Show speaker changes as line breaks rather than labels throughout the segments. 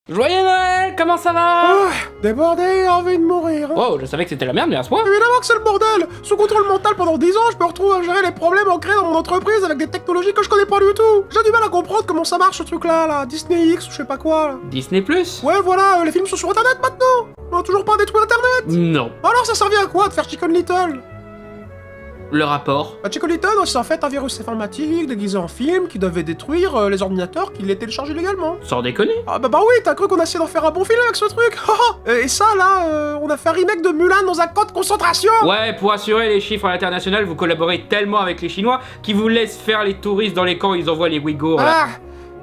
Joyeux Noël, comment ça va?
Ah, débordé, envie de mourir.
Oh, je savais que c'était la merde, mais à ce point.
Évidemment que c'est le bordel. Sous contrôle mental pendant 10 ans, je me retrouve à gérer les problèmes ancrés dans mon entreprise avec des technologies que je connais pas du tout. J'ai du mal à comprendre comment ça marche ce truc-là, là. Disney X ou je sais pas quoi, là.
Disney Plus?
Ouais, voilà, les films sont sur Internet maintenant. On a toujours pas détruit Internet.
Non.
Alors ça servait à quoi de faire Chicken Little?
Le rapport?
Bah, Chicken Little, c'est en fait un virus informatique déguisé en film qui devait détruire les ordinateurs qui les téléchargent illégalement.
Sans déconner.
Ah bah oui, t'as cru qu'on a essayé d'en faire un bon film avec ce truc. Et ça là, on a fait un remake de Mulan dans un camp de concentration.
Ouais, pour assurer les chiffres à l'international, vous collaborez tellement avec les Chinois qui vous laissent faire les touristes dans les camps où ils envoient les Ouïghours. Là.
Ah,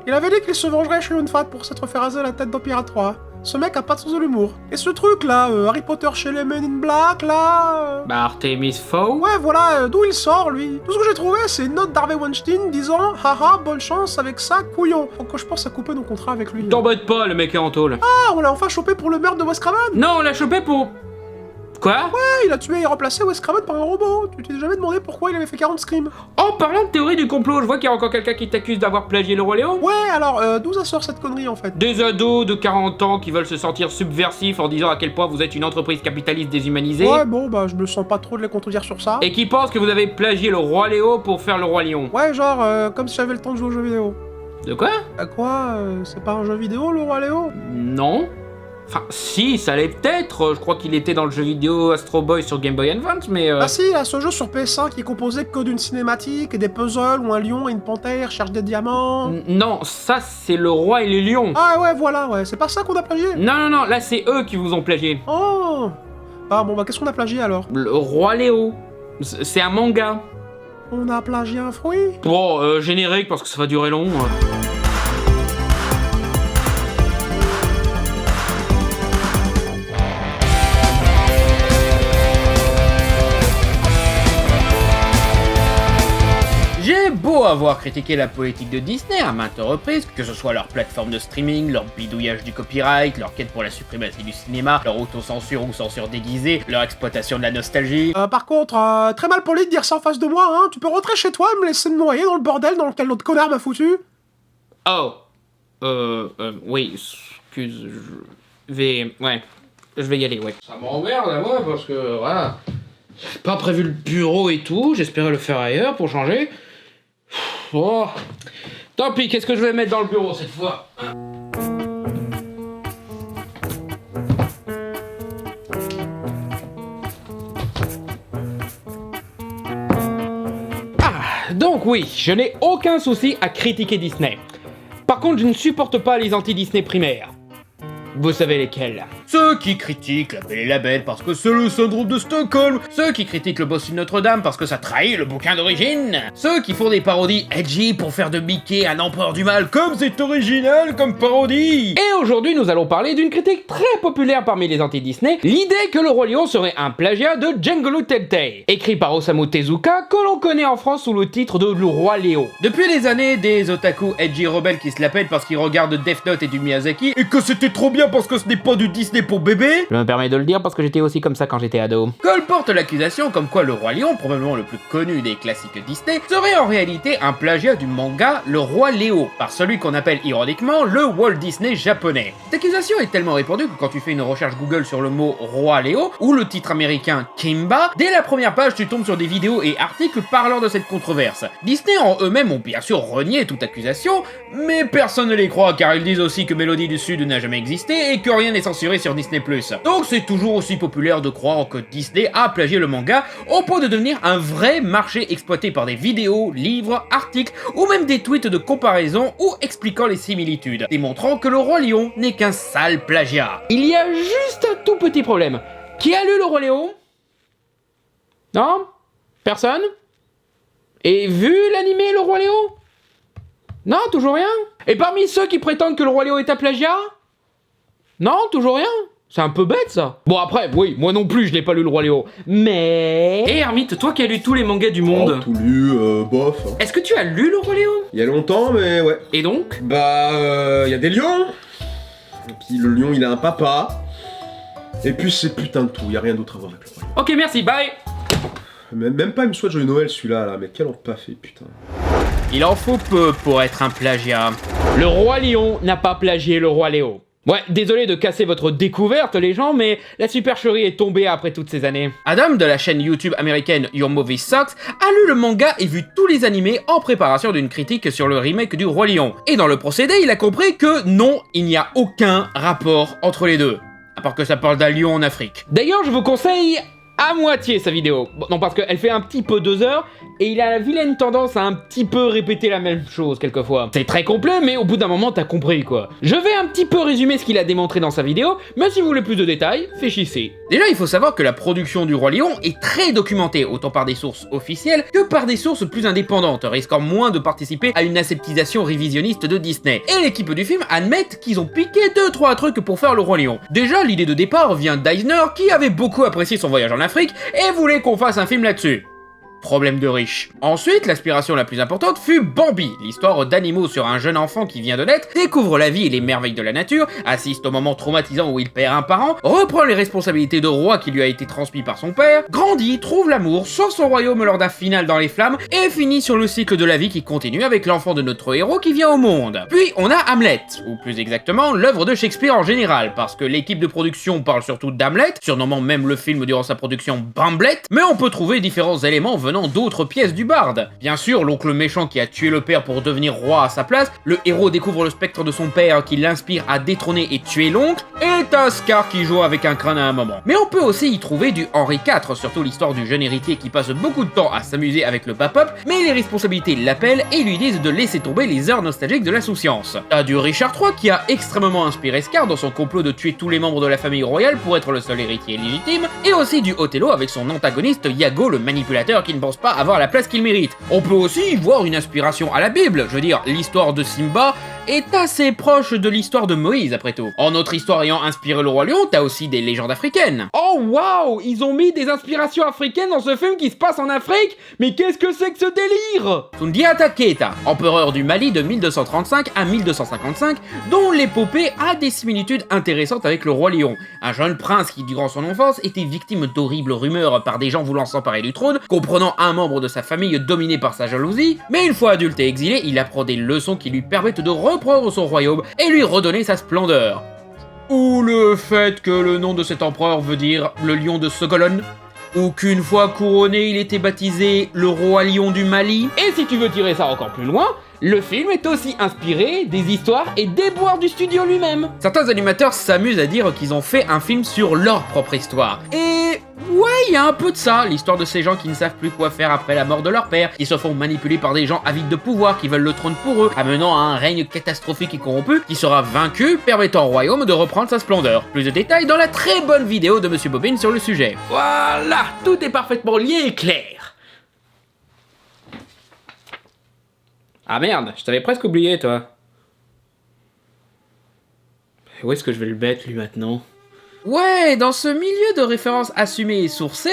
il avait dit qu'il se vengerait chez une fat pour s'être fait raser la tête dans Pirate 3. Ce mec a pas de sens de l'humour. Et ce truc là, Harry Potter chez les Men in Black là...
Bah Artemis Fowl?
Ouais voilà, d'où il sort lui? Tout ce que j'ai trouvé c'est une note d'Harvey Weinstein disant « Haha, bonne chance avec ça, couillon ». Donc je pense à couper nos contrats avec lui.
T'embête pas, le mec est en tôle.
Ah, on l'a enfin chopé pour le meurtre de Wes Craven.
Non, on l'a chopé pour... Quoi?
Ouais, il a tué et remplacé Wes Craven par un robot. Tu t'es jamais demandé pourquoi il avait fait 40 screams?
En parlant de théorie du complot, je vois qu'il y a encore quelqu'un qui t'accuse d'avoir plagié le Roi Léo.
Ouais, alors, d'où ça sort cette connerie en fait?
Des ados de 40 ans qui veulent se sentir subversifs en disant à quel point vous êtes une entreprise capitaliste déshumanisée.
Ouais, bon, bah, je me sens pas trop de les contredire sur ça.
Et qui pensent que vous avez plagié le Roi Léo pour faire le Roi Lion.
Ouais, genre, comme si j'avais le temps de jouer aux jeux vidéo.
De quoi?
À quoi? C'est pas un jeu vidéo, le Roi Léo?
Non. Enfin, si, ça l'est peut-être. Je crois qu'il était dans le jeu vidéo Astro Boy sur Game Boy Advance, mais...
Ah si, là, ce jeu sur PS5 qui est composé que d'une cinématique et des puzzles où un lion et une panthère cherchent des diamants.
Non, ça c'est le roi et les lions.
Ah ouais, voilà, ouais, c'est pas ça qu'on a plagié?
Non, là c'est eux qui vous ont plagié.
Oh! Ah bon, bah qu'est-ce qu'on a plagié alors?
Le Roi Léo. C'est un manga.
On a plagié un fruit?
Bon, générique parce que ça va durer long. J'ai beau avoir critiqué la politique de Disney à maintes reprises, que ce soit leur plateforme de streaming, leur bidouillage du copyright, leur quête pour la suprématie du cinéma, leur autocensure ou censure déguisée, leur exploitation de la nostalgie...
Par contre, très mal poli de dire ça en face de moi, hein. Tu peux rentrer chez toi et me laisser me noyer dans le bordel dans lequel l'autre connard m'a foutu?
Oh, oui, excuse, je vais y aller, ouais. Ça m'emmerde à moi parce que, voilà, j'ai pas prévu le bureau et tout, j'espérais le faire ailleurs pour changer. Oh, tant pis, qu'est-ce que je vais mettre dans le bureau cette fois? Donc oui, je n'ai aucun souci à critiquer Disney. Par contre, je ne supporte pas les anti-Disney primaires. Vous savez lesquels? Ceux qui critiquent La Belle et la Bête parce que c'est le syndrome de Stockholm. Ceux qui critiquent Le Bossu de Notre-Dame parce que ça trahit le bouquin d'origine. Ceux qui font des parodies edgy pour faire de Mickey un empereur du mal comme c'est original comme parodie. Et aujourd'hui, nous allons parler d'une critique très populaire parmi les anti-Disney, l'idée que le Roi Lion serait un plagiat de Django Telltale, écrit par Osamu Tezuka, que l'on connaît en France sous le titre de Le Roi Léo. Depuis des années, des otaku edgy rebelles qui se la pètent parce qu'ils regardent Death Note et du Miyazaki, et que c'était trop bien parce que ce n'est pas du Disney pour bébé. Je me permets de le dire parce que j'étais aussi comme ça quand j'étais ado. Colporte l'accusation comme quoi Le Roi Lion, probablement le plus connu des classiques Disney, serait en réalité un plagiat du manga Le Roi Léo, par celui qu'on appelle ironiquement le Walt Disney japonais. Cette accusation est tellement répandue que quand tu fais une recherche Google sur le mot Roi Léo, ou le titre américain Kimba, dès la première page tu tombes sur des vidéos et articles parlant de cette controverse. Disney en eux-mêmes ont bien sûr renié toute accusation, mais personne ne les croit car ils disent aussi que Mélodie du Sud n'a jamais existé et que rien n'est censuré sur Disney+. Donc c'est toujours aussi populaire de croire que Disney a plagié le manga au point de devenir un vrai marché exploité par des vidéos, livres, articles ou même des tweets de comparaison ou expliquant les similitudes, démontrant que le Roi Lion n'est qu'un sale plagiat. Il y a juste un tout petit problème. Qui a lu le Roi Léo? Non? Personne? Et vu l'animé Le Roi Léo? Non, toujours rien? Et parmi ceux qui prétendent que le Roi Léo est un plagiat? Non, toujours rien? C'est un peu bête ça. Bon après, oui, moi non plus je n'ai pas lu le Roi Léo. Mais... Eh Hermite, toi qui as lu tous les mangas du monde...
Oh, tout lu, bof. Hein.
Est-ce que tu as lu le Roi Léo?
Il y a longtemps, mais ouais.
Et donc?
Bah, il y a des lions. Et puis le lion, il a un papa. Et puis c'est putain de tout, il y a rien d'autre à voir avec le Roi Léo.
Ok, merci, bye.
Même pas, il me souhaite joyeux Noël celui-là, là, mais quel en pas fait, putain.
Il en faut peu pour être un plagiat. Le Roi Lion n'a pas plagié le Roi Léo. Ouais, désolé de casser votre découverte les gens, mais la supercherie est tombée après toutes ces années. Adam, de la chaîne YouTube américaine Your Movie Sucks, a lu le manga et vu tous les animés en préparation d'une critique sur le remake du Roi Lion. Et dans le procédé, il a compris que non, il n'y a aucun rapport entre les deux. À part que ça parle d'un lion en Afrique. D'ailleurs, je vous conseille à moitié sa vidéo. Bon, non, parce qu'elle fait un petit peu 2 heures, et il a la vilaine tendance à un petit peu répéter la même chose quelquefois. C'est très complet, mais au bout d'un moment, t'as compris quoi. Je vais un petit peu résumer ce qu'il a démontré dans sa vidéo, mais si vous voulez plus de détails, féchissez. Déjà, il faut savoir que la production du Roi Lion est très documentée, autant par des sources officielles que par des sources plus indépendantes, risquant moins de participer à une aseptisation révisionniste de Disney. Et l'équipe du film admettent qu'ils ont piqué 2-3 trucs pour faire le Roi Lion. Déjà, l'idée de départ vient d'Eisner, qui avait beaucoup apprécié son voyage en Afrique, et voulait qu'on fasse un film là-dessus. Problème de riche. Ensuite, l'aspiration la plus importante fut Bambi, l'histoire d'animaux sur un jeune enfant qui vient de naître, découvre la vie et les merveilles de la nature, assiste au moment traumatisant où il perd un parent, reprend les responsabilités de roi qui lui a été transmis par son père, grandit, trouve l'amour, sauve son royaume lors d'un final dans les flammes, et finit sur le cycle de la vie qui continue avec l'enfant de notre héros qui vient au monde. Puis on a Hamlet, ou plus exactement l'œuvre de Shakespeare en général, parce que l'équipe de production parle surtout d'Hamlet, surnommant même le film durant sa production Bamblet, mais on peut trouver différents éléments venant d'autres pièces du barde. Bien sûr, l'oncle méchant qui a tué le père pour devenir roi à sa place, le héros découvre le spectre de son père qui l'inspire à détrôner et tuer l'oncle, et t'as Scar qui joue avec un crâne à un moment. Mais on peut aussi y trouver du Henri IV, surtout l'histoire du jeune héritier qui passe beaucoup de temps à s'amuser avec le pape-up, mais les responsabilités l'appellent et lui disent de laisser tomber les heures nostalgiques de l'insouciance. T'as du Richard III qui a extrêmement inspiré Scar dans son complot de tuer tous les membres de la famille royale pour être le seul héritier légitime, et aussi du Othello avec son antagoniste Iago le manipulateur qui ne pense pas avoir la place qu'il mérite. On peut aussi y voir une inspiration à la Bible, je veux dire, l'histoire de Simba est assez proche de l'histoire de Moïse après tout. En notre histoire ayant inspiré le Roi Lion, t'as aussi des légendes africaines. Oh waouh, ils ont mis des inspirations africaines dans ce film qui se passe en Afrique? Mais qu'est-ce que c'est que ce délire? Sundiata Keita, empereur du Mali de 1235 à 1255, dont l'épopée a des similitudes intéressantes avec le Roi Lion. Un jeune prince qui, durant son enfance, était victime d'horribles rumeurs par des gens voulant s'emparer du trône, comprenant un membre de sa famille dominé par sa jalousie, mais une fois adulte et exilé, il apprend des leçons qui lui permettent de reprendre son royaume et lui redonner sa splendeur. Ou le fait que le nom de cet empereur veut dire le lion de Sogolon, ou qu'une fois couronné, il était baptisé le roi lion du Mali. Et si tu veux tirer ça encore plus loin, le film est aussi inspiré des histoires et des déboires du studio lui-même. Certains animateurs s'amusent à dire qu'ils ont fait un film sur leur propre histoire. Et ouais, il y a un peu de ça, l'histoire de ces gens qui ne savent plus quoi faire après la mort de leur père, qui se font manipuler par des gens avides de pouvoir, qui veulent le trône pour eux, amenant à un règne catastrophique et corrompu, qui sera vaincu, permettant au royaume de reprendre sa splendeur. Plus de détails dans la très bonne vidéo de Monsieur Bobine sur le sujet. Voilà, tout est parfaitement lié et clair. Ah merde, je t'avais presque oublié, toi. Où est-ce que je vais le mettre, lui, maintenant? Ouais, dans ce milieu de références assumées et sourcées,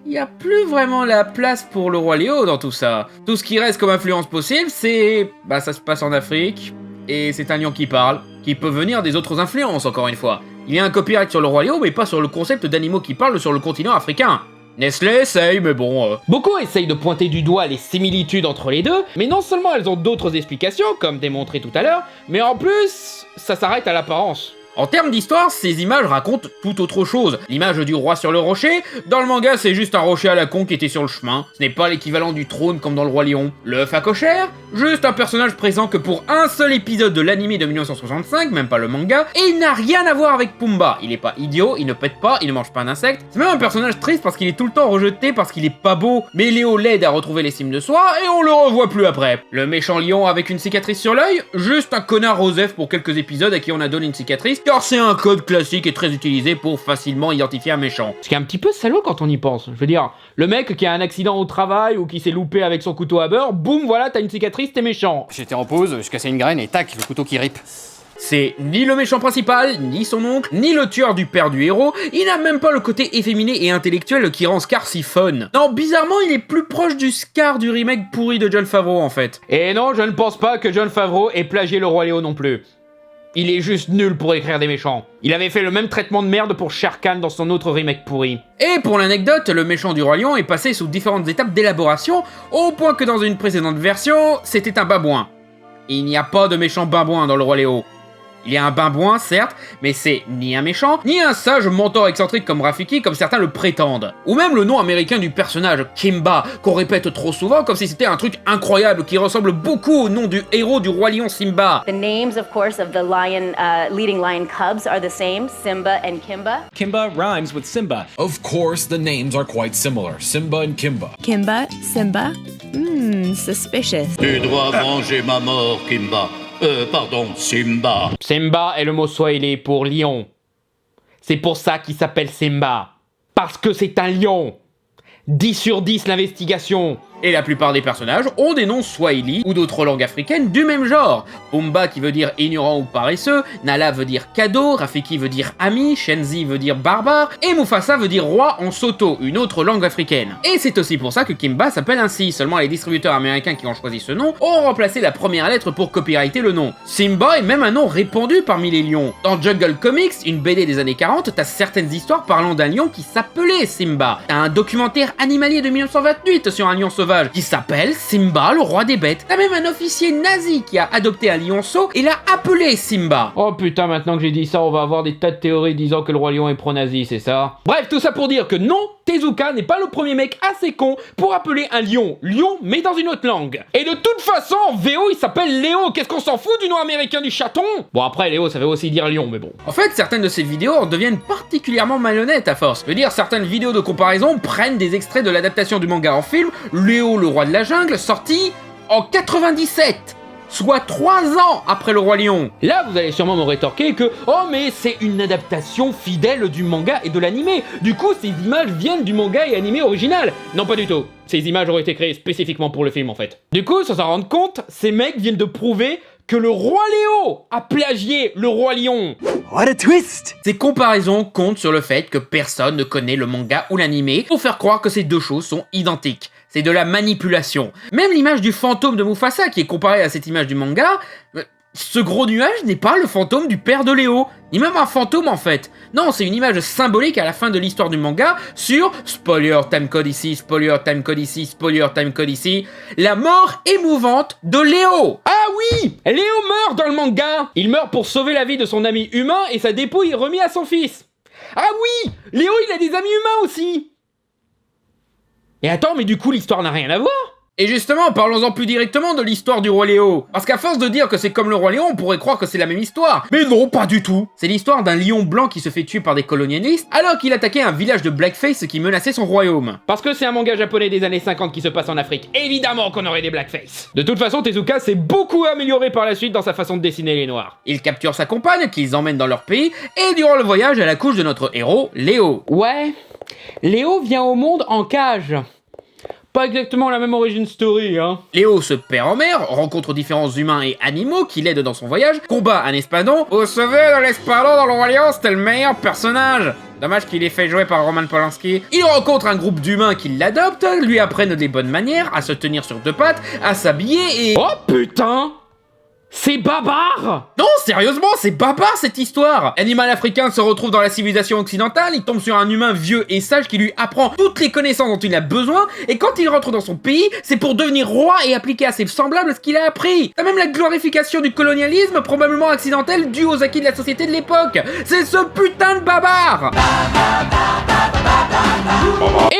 il n'y a plus vraiment la place pour le Roi Léo dans tout ça. Tout ce qui reste comme influence possible, c'est... bah ça se passe en Afrique, et c'est un lion qui parle, qui peut venir des autres influences, encore une fois. Il y a un copyright sur le Roi Léo, mais pas sur le concept d'animaux qui parlent sur le continent africain. Nestlé essaye, mais bon... Beaucoup essayent de pointer du doigt les similitudes entre les deux, mais non seulement elles ont d'autres explications, comme démontré tout à l'heure, mais en plus, ça s'arrête à l'apparence. En termes d'histoire, ces images racontent tout autre chose. L'image du roi sur le rocher, dans le manga c'est juste un rocher à la con qui était sur le chemin. Ce n'est pas l'équivalent du trône comme dans le Roi Lion. L'œuf à cochère, juste un personnage présent que pour un seul épisode de l'anime de 1965, même pas le manga, et il n'a rien à voir avec Pumba. Il est pas idiot, il ne pète pas, il ne mange pas d'insectes. C'est même un personnage triste parce qu'il est tout le temps rejeté parce qu'il est pas beau. Mais Léo l'aide à retrouver l'estime de soi et on le revoit plus après. Le méchant lion avec une cicatrice sur l'œil, juste un connard Rosef pour quelques épisodes à qui on a donné une cicatrice, car c'est un code classique et très utilisé pour facilement identifier un méchant. Ce qui est un petit peu salaud quand on y pense. Je veux dire, le mec qui a un accident au travail ou qui s'est loupé avec son couteau à beurre, boum, voilà, t'as une cicatrice, t'es méchant.
J'étais en pause, je cassais une graine et tac, le couteau qui rip.
C'est ni le méchant principal, ni son oncle, ni le tueur du père du héros, il n'a même pas le côté efféminé et intellectuel qui rend Scar si fun. Non, bizarrement, il est plus proche du Scar du remake pourri de Jon Favreau en fait. Et non, je ne pense pas que Jon Favreau ait plagié le Roi Léo non plus. Il est juste nul pour écrire des méchants. Il avait fait le même traitement de merde pour Shere Khan dans son autre remake pourri. Et pour l'anecdote, le méchant du Roi Lion est passé sous différentes étapes d'élaboration, au point que dans une précédente version, c'était un babouin. Il n'y a pas de méchant babouin dans le Roi Léo. Il y a un babouin, certes, mais c'est ni un méchant, ni un sage mentor excentrique comme Rafiki, comme certains le prétendent. Ou même le nom américain du personnage, Kimba, qu'on répète trop souvent comme si c'était un truc incroyable qui ressemble beaucoup au nom du héros du Roi Lion Simba.
The names, of course, of the lion, leading lion cubs are the same, Simba and Kimba.
Kimba rhymes with Simba.
Of course, the names are quite similar, Simba and Kimba.
Kimba, Simba? Suspicious.
Tu dois venger ma mort, Kimba. Pardon, Simba.
Simba est le mot swahili pour lion. C'est pour ça qu'il s'appelle Simba. Parce que c'est un lion. 10 sur 10 l'investigation. Et la plupart des personnages ont des noms swahili ou d'autres langues africaines du même genre. Pumba qui veut dire ignorant ou paresseux, Nala veut dire cadeau, Rafiki veut dire ami, Shenzi veut dire barbare, et Mufasa veut dire roi en Soto, une autre langue africaine. Et c'est aussi pour ça que Kimba s'appelle ainsi, seulement les distributeurs américains qui ont choisi ce nom ont remplacé la première lettre pour copyrighter le nom. Simba est même un nom répandu parmi les lions. Dans Jungle Comics, une BD des années 40, t'as certaines histoires parlant d'un lion qui s'appelait Simba. T'as un documentaire animalier de 1928 sur un lion sauvage qui s'appelle Simba, le roi des bêtes. T'as même un officier nazi qui a adopté un lionceau et l'a appelé Simba. Oh putain, maintenant que j'ai dit ça, on va avoir des tas de théories disant que le roi lion est pro-nazi, c'est ça? Bref, tout ça pour dire que non, Tezuka n'est pas le premier mec assez con pour appeler un lion lion, mais dans une autre langue. Et de toute façon, en VO, il s'appelle Léo. Qu'est-ce qu'on s'en fout du nom américain du chaton? Bon, après, Léo, ça veut aussi dire lion, mais bon. En fait, certaines de ces vidéos en deviennent particulièrement malhonnêtes à force. Je veux dire, certaines vidéos de comparaison prennent des extraits de l'adaptation du manga en film, Léo, le roi de la jungle, sorti en 97. Soit 3 ans après le Roi Lion. Là, vous allez sûrement me rétorquer que « Oh, mais c'est une adaptation fidèle du manga et de l'animé. Du coup, ces images viennent du manga et animé original. » Non, pas du tout. Ces images ont été créées spécifiquement pour le film, en fait. Du coup, sans s'en rendre compte, ces mecs viennent de prouver que le Roi Léo a plagié le Roi Lion.
What a twist!
Ces comparaisons comptent sur le fait que personne ne connaît le manga ou l'animé pour faire croire que ces deux choses sont identiques. C'est de la manipulation. Même l'image du fantôme de Mufasa qui est comparée à cette image du manga, ce gros nuage n'est pas le fantôme du père de Léo, ni même un fantôme en fait. Non, c'est une image symbolique à la fin de l'histoire du manga sur, spoiler timecode ici, spoiler timecode ici, spoiler timecode ici, la mort émouvante de Léo. Ah oui, Léo meurt dans le manga. Il meurt pour sauver la vie de son ami humain et sa dépouille est remise à son fils. Ah oui, Léo il a des amis humains aussi. Et attends, mais du coup l'histoire n'a rien à voir. Et justement, parlons-en plus directement de l'histoire du Roi Léo. Parce qu'à force de dire que c'est comme le Roi Lion, on pourrait croire que c'est la même histoire. Mais non, pas du tout. C'est l'histoire d'un lion blanc qui se fait tuer par des colonialistes alors qu'il attaquait un village de blackface qui menaçait son royaume. Parce que c'est un manga japonais des années 50 qui se passe en Afrique. Évidemment qu'on aurait des blackface. De toute façon, Tezuka s'est beaucoup amélioré par la suite dans sa façon de dessiner les noirs. Il capture sa compagne, qu'ils emmènent dans leur pays, et durant le voyage, elle accouche de notre héros, Léo. Ouais, Léo vient au monde en cage. Pas exactement la même origin story, hein. Léo se perd en mer, rencontre différents humains et animaux qui l'aident dans son voyage, combat un espadon. Au sauver de l'espadon dans le Roi Lion, c'était le meilleur personnage. Dommage qu'il ait fait jouer par Roman Polanski. Il rencontre un groupe d'humains qui l'adoptent, lui apprennent des bonnes manières, à se tenir sur deux pattes, à s'habiller et... Oh putain! C'est Babar! Non, sérieusement, c'est Babar cette histoire! L'animal africain se retrouve dans la civilisation occidentale, il tombe sur un humain vieux et sage qui lui apprend toutes les connaissances dont il a besoin, et quand il rentre dans son pays, c'est pour devenir roi et appliquer à ses semblables ce qu'il a appris! T'as même la glorification du colonialisme, probablement accidentelle, due aux acquis de la société de l'époque! C'est ce putain de Babar!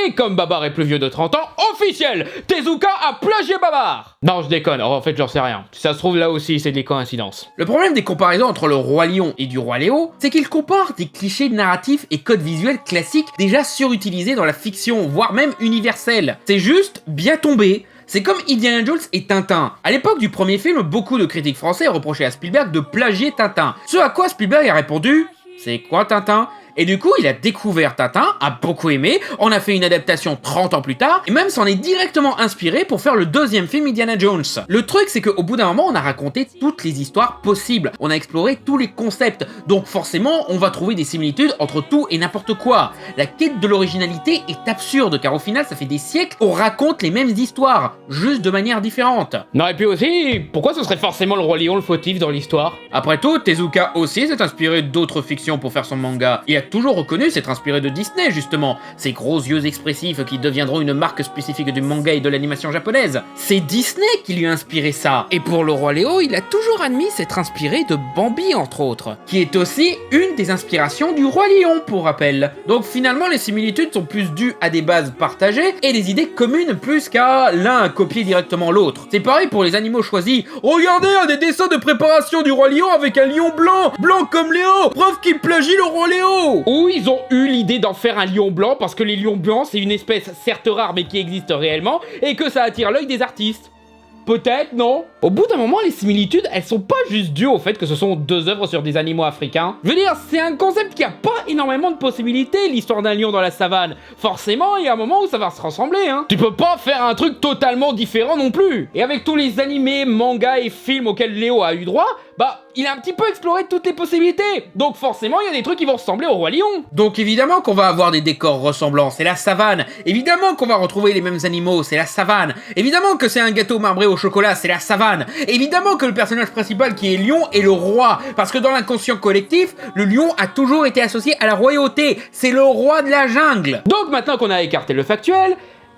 Et comme Babar est plus vieux de 30 ans, officiel! Tezuka a plagié Babar! Non, je déconne, en fait j'en sais rien. Si ça se trouve là aussi, c'est des coïncidences. Le problème des comparaisons entre le Roi Lion et du Roi Léo, c'est qu'ils comparent des clichés narratifs et codes visuels classiques déjà surutilisés dans la fiction, voire même universelle. C'est juste bien tombé. C'est comme Indiana Jones et Tintin. À l'époque du premier film, beaucoup de critiques français reprochaient à Spielberg de plagier Tintin. Ce à quoi Spielberg a répondu « C'est quoi Tintin ?» Et du coup, il a découvert Tintin, a beaucoup aimé, en a fait une adaptation 30 ans plus tard, et même s'en est directement inspiré pour faire le deuxième film Indiana Jones. Le truc, c'est qu'au bout d'un moment, on a raconté toutes les histoires possibles, on a exploré tous les concepts, donc forcément, on va trouver des similitudes entre tout et n'importe quoi. La quête de l'originalité est absurde, car au final, ça fait des siècles qu'on raconte les mêmes histoires, juste de manière différente. Non, et puis aussi, pourquoi ce serait forcément le Roi Lion le fautif dans l'histoire? Après tout, Tezuka aussi s'est inspiré d'autres fictions pour faire son manga. Il a toujours reconnu s'être inspiré de Disney, justement. Ces gros yeux expressifs qui deviendront une marque spécifique du manga et de l'animation japonaise. C'est Disney qui lui a inspiré ça. Et pour le Roi Léo, il a toujours admis s'être inspiré de Bambi, entre autres, qui est aussi une des inspirations du Roi Lion, pour rappel. Donc finalement, les similitudes sont plus dues à des bases partagées et des idées communes plus qu'à l'un à copier directement l'autre. C'est pareil pour les animaux choisis. Regardez, un des dessins de préparation du Roi Lion avec un lion blanc, blanc comme Léo, preuve qu'il plagie le Roi Léo. Ou ils ont eu l'idée d'en faire un lion blanc parce que les lions blancs c'est une espèce certes rare mais qui existe réellement et que ça attire l'œil des artistes. Peut-être, non? Au bout d'un moment, les similitudes, elles sont pas juste dues au fait que ce sont deux œuvres sur des animaux africains. Je veux dire, c'est un concept qui a pas énormément de possibilités, l'histoire d'un lion dans la savane. Forcément, il y a un moment où ça va se ressembler, hein. Tu peux pas faire un truc totalement différent non plus. Et avec tous les animés, mangas et films auxquels Léo a eu droit, bah, il a un petit peu exploré toutes les possibilités. Donc forcément, il y a des trucs qui vont ressembler au Roi Lion. Donc évidemment qu'on va avoir des décors ressemblants, c'est la savane. Évidemment qu'on va retrouver les mêmes animaux, c'est la savane. Évidemment que c'est un gâteau marbré au chocolat, c'est la savane. Évidemment que le personnage principal qui est lion est le roi. Parce que dans l'inconscient collectif, le lion a toujours été associé à la royauté. C'est le roi de la jungle. Donc maintenant qu'on a écarté le factuel,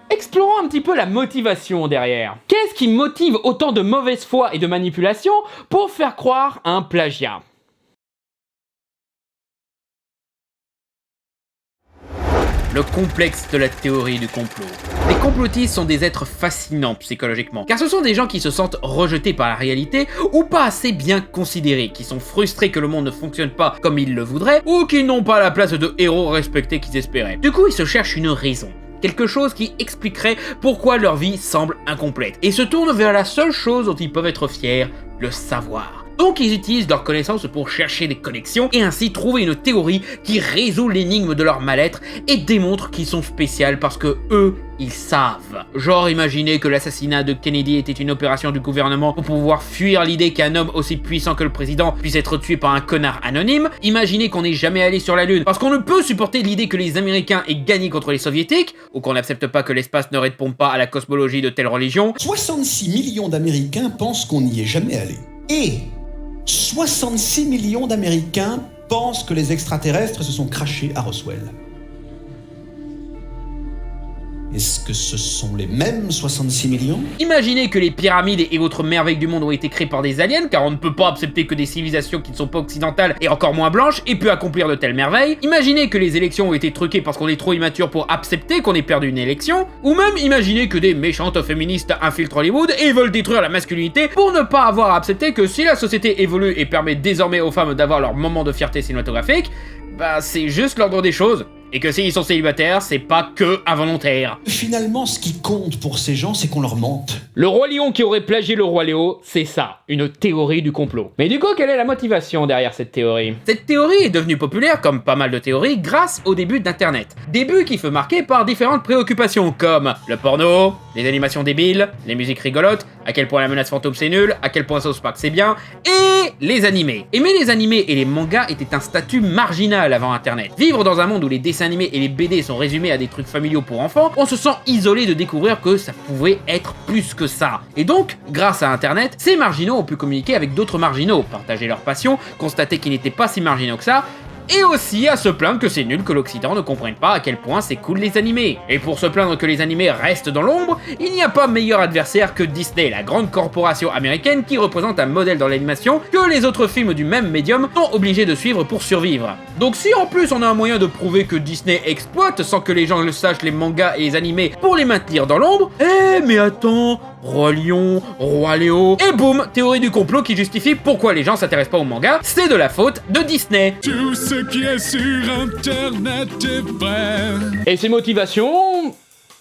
explorons un petit peu la motivation derrière. Qu'est-ce qui motive autant de mauvaise foi et de manipulation pour faire croire à un plagiat? Le complexe de la théorie du complot. Les complotistes sont des êtres fascinants psychologiquement, car ce sont des gens qui se sentent rejetés par la réalité ou pas assez bien considérés, qui sont frustrés que le monde ne fonctionne pas comme ils le voudraient ou qui n'ont pas la place de héros respectés qu'ils espéraient. Du coup, ils se cherchent une raison. Quelque chose qui expliquerait pourquoi leur vie semble incomplète, et se tournent vers la seule chose dont ils peuvent être fiers, le savoir. Donc ils utilisent leurs connaissances pour chercher des connexions et ainsi trouver une théorie qui résout l'énigme de leur mal-être et démontre qu'ils sont spéciaux parce que eux, ils savent. Genre imaginez que l'assassinat de Kennedy était une opération du gouvernement pour pouvoir fuir l'idée qu'un homme aussi puissant que le président puisse être tué par un connard anonyme. Imaginez qu'on n'est jamais allé sur la Lune parce qu'on ne peut supporter l'idée que les Américains aient gagné contre les Soviétiques ou qu'on n'accepte pas que l'espace ne réponde pas à la cosmologie de telle religion.
66 millions d'Américains pensent qu'on n'y est jamais allé. Et 66 millions d'Américains pensent que les extraterrestres se sont crachés à Roswell. Est-ce que ce sont les mêmes 66 millions?
Imaginez que les pyramides et autres merveilles du monde ont été créées par des aliens, car on ne peut pas accepter que des civilisations qui ne sont pas occidentales et encore moins blanches aient pu accomplir de telles merveilles. Imaginez que les élections ont été truquées parce qu'on est trop immature pour accepter qu'on ait perdu une élection. Ou même imaginez que des méchantes féministes infiltrent Hollywood et veulent détruire la masculinité pour ne pas avoir à accepter que si la société évolue et permet désormais aux femmes d'avoir leur moment de fierté cinématographique, bah c'est juste l'ordre des choses. Et que s'ils sont célibataires, c'est pas que involontaire.
Finalement, ce qui compte pour ces gens, c'est qu'on leur mente.
Le Roi Lion qui aurait plagié le Roi Léo, c'est ça, une théorie du complot. Mais du coup, quelle est la motivation derrière cette théorie? Cette théorie est devenue populaire, comme pas mal de théories, grâce au début d'Internet. Début qui fut marqué par différentes préoccupations, comme le porno, les animations débiles, les musiques rigolotes, à quel point la menace fantôme c'est nul, à quel point South Park c'est bien, et les animés. Aimer les animés et les mangas était un statut marginal avant Internet. Vivre dans un monde où les dessins animés et les BD sont résumés à des trucs familiaux pour enfants, on se sent isolé de découvrir que ça pouvait être plus que ça. Et donc, grâce à Internet, ces marginaux ont pu communiquer avec d'autres marginaux, partager leur passion, constater qu'ils n'étaient pas si marginaux que ça, et aussi à se plaindre que c'est nul que l'Occident ne comprenne pas à quel point c'est cool les animés. Et pour se plaindre que les animés restent dans l'ombre, il n'y a pas meilleur adversaire que Disney, la grande corporation américaine qui représente un modèle dans l'animation que les autres films du même médium sont obligés de suivre pour survivre. Donc si en plus on a un moyen de prouver que Disney exploite sans que les gens le sachent les mangas et les animés pour les maintenir dans l'ombre, mais attends, Roi Lion, Roi Léo, et boum, théorie du complot qui justifie pourquoi les gens s'intéressent pas aux mangas, c'est de la faute de Disney.
Tout ce qui est sur Internet est vrai.
Et ces motivations,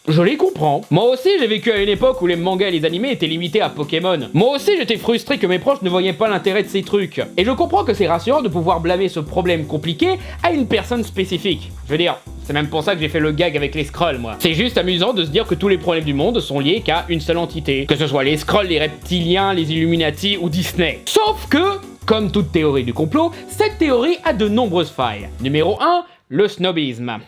je les comprends. Moi aussi, j'ai vécu à une époque où les mangas et les animés étaient limités à Pokémon. Moi aussi, j'étais frustré que mes proches ne voyaient pas l'intérêt de ces trucs. Et je comprends que c'est rassurant de pouvoir blâmer ce problème compliqué à une personne spécifique. Je veux dire, c'est même pour ça que j'ai fait le gag avec les Skrulls, moi. C'est juste amusant de se dire que tous les problèmes du monde sont liés qu'à une seule entité. Que ce soit les Skrulls, les reptiliens, les Illuminati ou Disney. Sauf que, comme toute théorie du complot, cette théorie a de nombreuses failles. Numéro 1, le snobisme.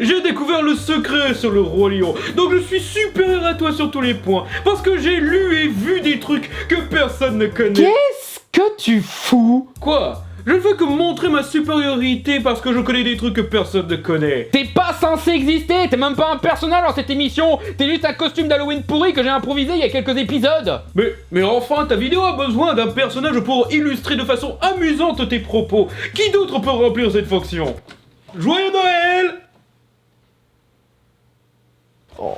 J'ai découvert le secret sur le Roi Lion, donc je suis supérieur à toi sur tous les points, parce que j'ai lu et vu des trucs que personne ne connaît.
Qu'est-ce que tu fous?
Quoi? Je ne fais que montrer ma supériorité parce que je connais des trucs que personne ne connaît.
T'es pas censé exister, t'es même pas un personnage dans cette émission. T'es juste un costume d'Halloween pourri que j'ai improvisé il y a quelques épisodes.
Mais enfin, ta vidéo a besoin d'un personnage pour illustrer de façon amusante tes propos. Qui d'autre peut remplir cette fonction? Joyeux Noël!
Oh.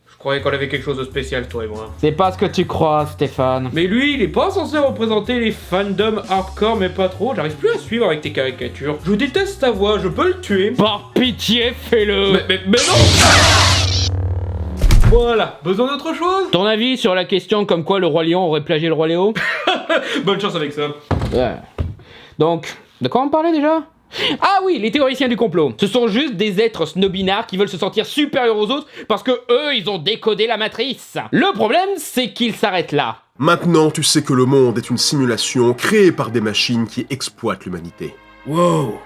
Je croyais qu'on avait quelque chose de spécial, toi et moi.
C'est pas ce que tu crois, Stéphane.
Mais lui, il est pas censé représenter les fandoms hardcore, mais pas trop. J'arrive plus à suivre avec tes caricatures. Je déteste ta voix, je peux le tuer.
Par pitié, fais-le.
Mais non! Voilà, besoin d'autre chose?
Ton avis sur la question comme quoi le Roi Lion aurait plagié le Roi Léo?
Bonne chance avec ça.
Ouais. Donc, de quoi on parlait déjà? Ah oui, les théoriciens du complot. Ce sont juste des êtres snobinards qui veulent se sentir supérieurs aux autres parce que eux, ils ont décodé la matrice. Le problème, c'est qu'ils s'arrêtent là.
Maintenant, tu sais que le monde est une simulation créée par des machines qui exploitent l'humanité.
Wow.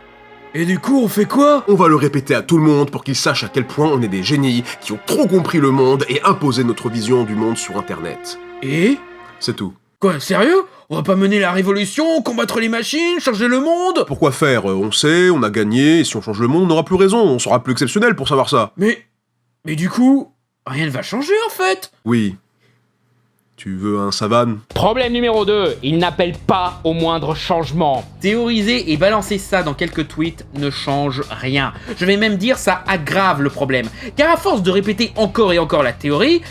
Et du coup, on fait quoi?
On va le répéter à tout le monde pour qu'ils sachent à quel point on est des génies qui ont trop compris le monde et imposé notre vision du monde sur Internet.
Et?
C'est tout.
Quoi, sérieux? On va pas mener la révolution, combattre les machines, changer le monde?
Pourquoi faire? On sait, on a gagné, et si on change le monde, on n'aura plus raison, on sera plus exceptionnel pour savoir ça.
Mais du coup, rien ne va changer en fait.
Oui. Tu veux un savane?
Problème numéro 2, ils n'appellent pas au moindre changement.
Théoriser et balancer ça dans quelques tweets ne change rien. Je vais même dire ça aggrave le problème. Car à force de répéter encore et encore la théorie,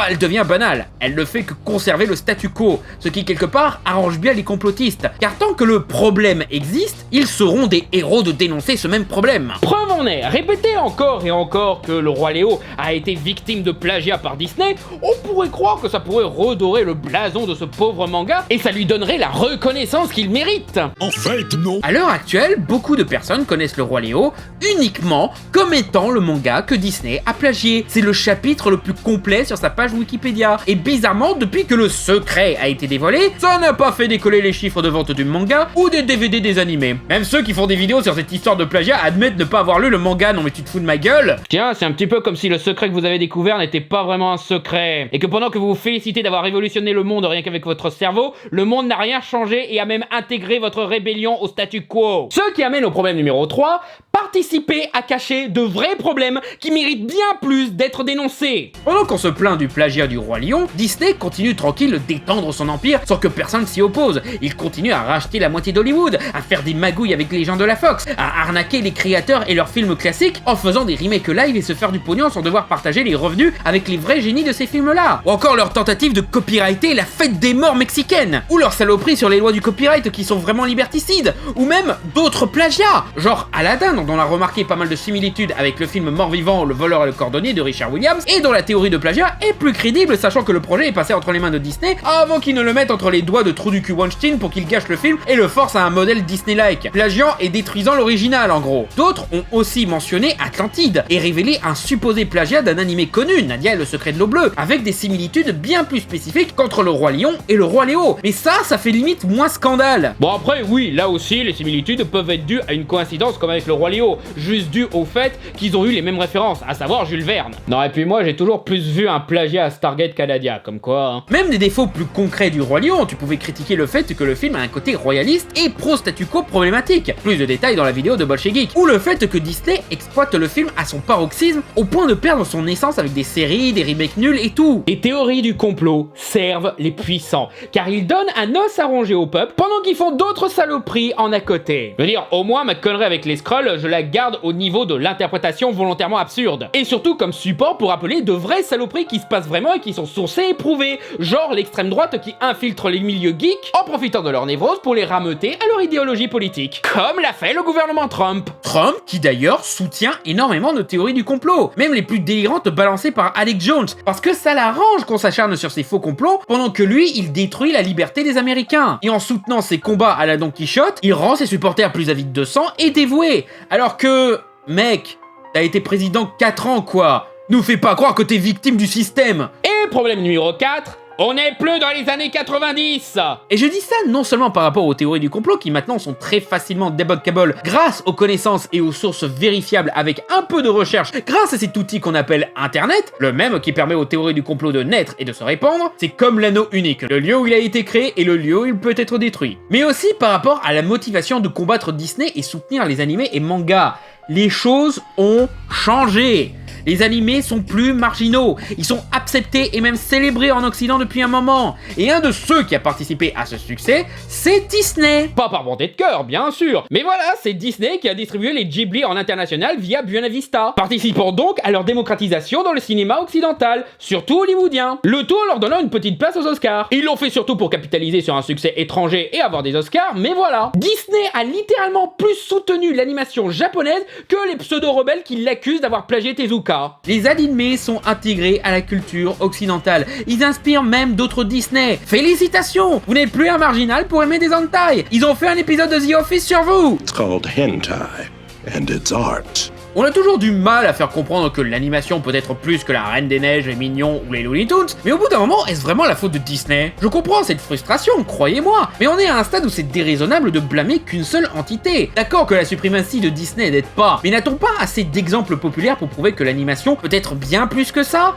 elle devient banale. Elle ne fait que conserver le statu quo, ce qui quelque part arrange bien les complotistes. Car tant que le problème existe, ils seront des héros de dénoncer ce même problème.
Preuve en est, répéter encore et encore que le Roi Léo a été victime de plagiat par Disney, on pourrait croire que ça pourrait redorer le blason de ce pauvre manga et ça lui donnerait la reconnaissance qu'il mérite.
En fait, non.
À l'heure actuelle, beaucoup de personnes connaissent le Roi Léo uniquement comme étant le manga que Disney a plagié. C'est le chapitre le plus complet sur sa page Wikipédia. Et bizarrement, depuis que le secret a été dévoilé, ça n'a pas fait décoller les chiffres de vente du manga ou des DVD des animés. Même ceux qui font des vidéos sur cette histoire de plagiat admettent ne pas avoir lu le manga. Non mais tu te fous de ma gueule?
Tiens, c'est un petit peu comme si le secret que vous avez découvert n'était pas vraiment un secret. Et que pendant que vous vous félicitez d'avoir révolutionné le monde rien qu'avec votre cerveau, le monde n'a rien changé et a même intégré votre rébellion au statu quo. Ce qui amène au problème numéro 3, participer à cacher de vrais problèmes qui méritent bien plus d'être dénoncés.
Pendant qu'on se plaint du plagiat du Roi Lion, Disney continue tranquille d'étendre son empire sans que personne s'y oppose. Il continue à racheter la moitié d'Hollywood, à faire des magouilles avec les gens de la Fox, à arnaquer les créateurs et leurs films classiques en faisant des remakes live et se faire du pognon sans devoir partager les revenus avec les vrais génies de ces films-là. Ou encore leur tentative de copyrighter la fête des morts mexicaine, ou leur saloperie sur les lois du copyright qui sont vraiment liberticides, ou même d'autres plagiats, genre Aladdin dont on a remarqué pas mal de similitudes avec le film Mort-vivant, le voleur et le cordonnier de Richard Williams, et dont la théorie de plagiat est plus crédible sachant que le projet est passé entre les mains de Disney avant qu'ils ne le mettent entre les doigts de trou du cul Weinstein pour qu'il gâche le film et le force à un modèle Disney-like, plagiant et détruisant l'original en gros. D'autres ont aussi mentionné Atlantide et révélé un supposé plagiat d'un animé connu, Nadia et le secret de l'eau bleue, avec des similitudes bien plus spécifiques qu'entre le Roi Lion et le Roi Léo. Mais ça fait limite moins scandale.
Bon après oui, là aussi les similitudes peuvent être dues à une coïncidence comme avec le Roi Léo, juste due au fait qu'ils ont eu les mêmes références, à savoir Jules Verne. Non et puis moi j'ai toujours plus vu un plagiat à Stargate Canada, comme quoi hein.
Même des défauts plus concrets du Roi Lion, tu pouvais critiquer le fait que le film a un côté royaliste et pro-statu quo problématique. Plus de détails dans la vidéo de Bolche Geek. Ou le fait que Disney exploite le film à son paroxysme au point de perdre son essence avec des séries, des remakes nuls et tout.
Les théories du complot servent les puissants, car ils donnent un os à ronger au peuple pendant qu'ils font d'autres saloperies en à côté. Je veux dire, au moins ma connerie avec les scrolls, je la garde au niveau de l'interprétation volontairement absurde. Et surtout comme support pour rappeler de vraies saloperies qui se passent vraiment et qui sont sourcées et prouvées. Genre l'extrême droite qui infiltre les milieux geeks en profitant de leur névrose pour les rameuter à leur idéologie politique. Comme l'a fait le gouvernement Trump.
Trump qui d'ailleurs soutient énormément de théories du complot. Même les plus délirantes balancées par Alex Jones. Parce que ça l'arrange qu'on s'acharne sur ces faux complots pendant que lui, il détruit la liberté des Américains. Et en soutenant ses combats à la Don Quichotte, il rend ses supporters plus avides de sang et dévoués. Alors que... mec, t'as été président 4 ans quoi. Nous fais pas croire que t'es victime du système.
Et problème numéro 4, On n'est plus dans les années 90.
Et je dis ça non seulement par rapport aux théories du complot qui maintenant sont très facilement débunkables grâce aux connaissances et aux sources vérifiables avec un peu de recherche grâce à cet outil qu'on appelle Internet, le même qui permet aux théories du complot de naître et de se répandre, c'est comme l'anneau unique, le lieu où il a été créé et le lieu où il peut être détruit. Mais aussi par rapport à la motivation de combattre Disney et soutenir les animés et mangas. Les choses ont changé. Les animés sont plus marginaux, ils sont acceptés et même célébrés en Occident depuis un moment. Et un de ceux qui a participé à ce succès, c'est Disney.
Pas par bonté de cœur, bien sûr, mais voilà, c'est Disney qui a distribué les Ghibli en international via Buena Vista, participant donc à leur démocratisation dans le cinéma occidental, surtout hollywoodien. Le tout en leur donnant une petite place aux Oscars. Ils l'ont fait surtout pour capitaliser sur un succès étranger et avoir des Oscars, mais voilà. Disney a littéralement plus soutenu l'animation japonaise que les pseudo-rebelles qui l'accusent d'avoir plagié Tezuka.
Les animés sont intégrés à la culture occidentale. Ils inspirent même d'autres Disney. Félicitations, vous n'êtes plus un marginal pour aimer des hentai. Ils ont fait un épisode de The Office sur vous.
It's called hentai, and it's art.
On a toujours du mal à faire comprendre que l'animation peut être plus que la Reine des Neiges, les Mignons ou les Looney Tunes, mais au bout d'un moment, est-ce vraiment la faute de Disney? Je comprends cette frustration, croyez-moi, mais on est à un stade où c'est déraisonnable de blâmer qu'une seule entité. D'accord que la suprématie de Disney n'aide pas, mais n'a-t-on pas assez d'exemples populaires pour prouver que l'animation peut être bien plus que ça?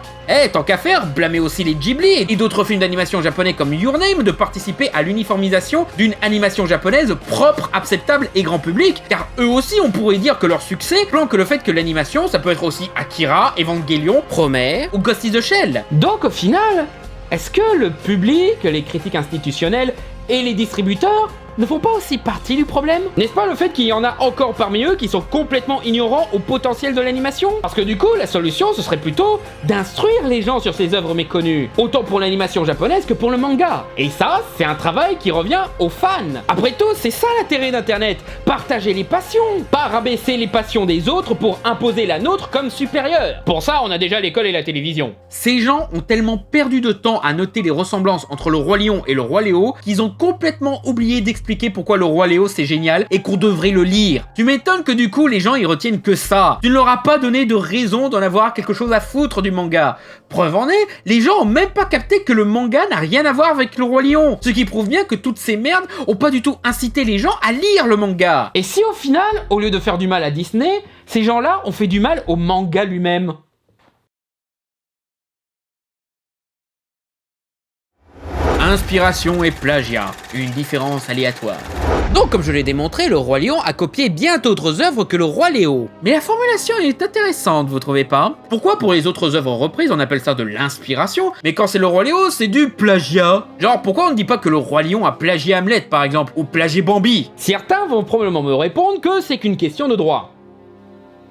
Tant qu'à faire, blâmer aussi les Ghibli et d'autres films d'animation japonais comme Your Name de participer à l'uniformisation d'une animation japonaise propre, acceptable et grand public, car eux aussi on pourrait dire que leur succès planque le fait que l'animation, ça peut être aussi Akira, Evangelion, Promare ou Ghost in the Shell.
Donc au final, est-ce que le public, les critiques institutionnelles et les distributeurs ne font pas aussi partie du problème? N'est-ce pas le fait qu'il y en a encore parmi eux qui sont complètement ignorants au potentiel de l'animation? Parce que du coup, la solution, ce serait plutôt d'instruire les gens sur ces œuvres méconnues, autant pour l'animation japonaise que pour le manga. Et ça, c'est un travail qui revient aux fans. Après tout, c'est ça l'intérêt d'Internet, partager les passions, pas rabaisser les passions des autres pour imposer la nôtre comme supérieure. Pour ça, on a déjà l'école et la télévision.
Ces gens ont tellement perdu de temps à noter les ressemblances entre le Roi Lion et le Roi Léo qu'ils ont complètement oublié d'expliquer pourquoi le Roi Léo c'est génial et qu'on devrait le lire. Tu m'étonnes que du coup les gens ils retiennent que ça. Tu ne leur as pas donné de raison d'en avoir quelque chose à foutre du manga. Preuve en est, les gens ont même pas capté que le manga n'a rien à voir avec le Roi Lion. Ce qui prouve bien que toutes ces merdes ont pas du tout incité les gens à lire le manga.
Et si au final, au lieu de faire du mal à Disney, ces gens-là ont fait du mal au manga lui-même?
Inspiration et plagiat, une différence aléatoire. Donc comme je l'ai démontré, le Roi Lion a copié bien d'autres œuvres que le Roi Léo. Mais la formulation est intéressante, vous trouvez pas? Pourquoi pour les autres œuvres reprises on appelle ça de l'inspiration, mais quand c'est le Roi Léo c'est du plagiat? Genre pourquoi on ne dit pas que le Roi Lion a plagié Hamlet par exemple, ou plagié Bambi?
Certains vont probablement me répondre que c'est qu'une question de droit.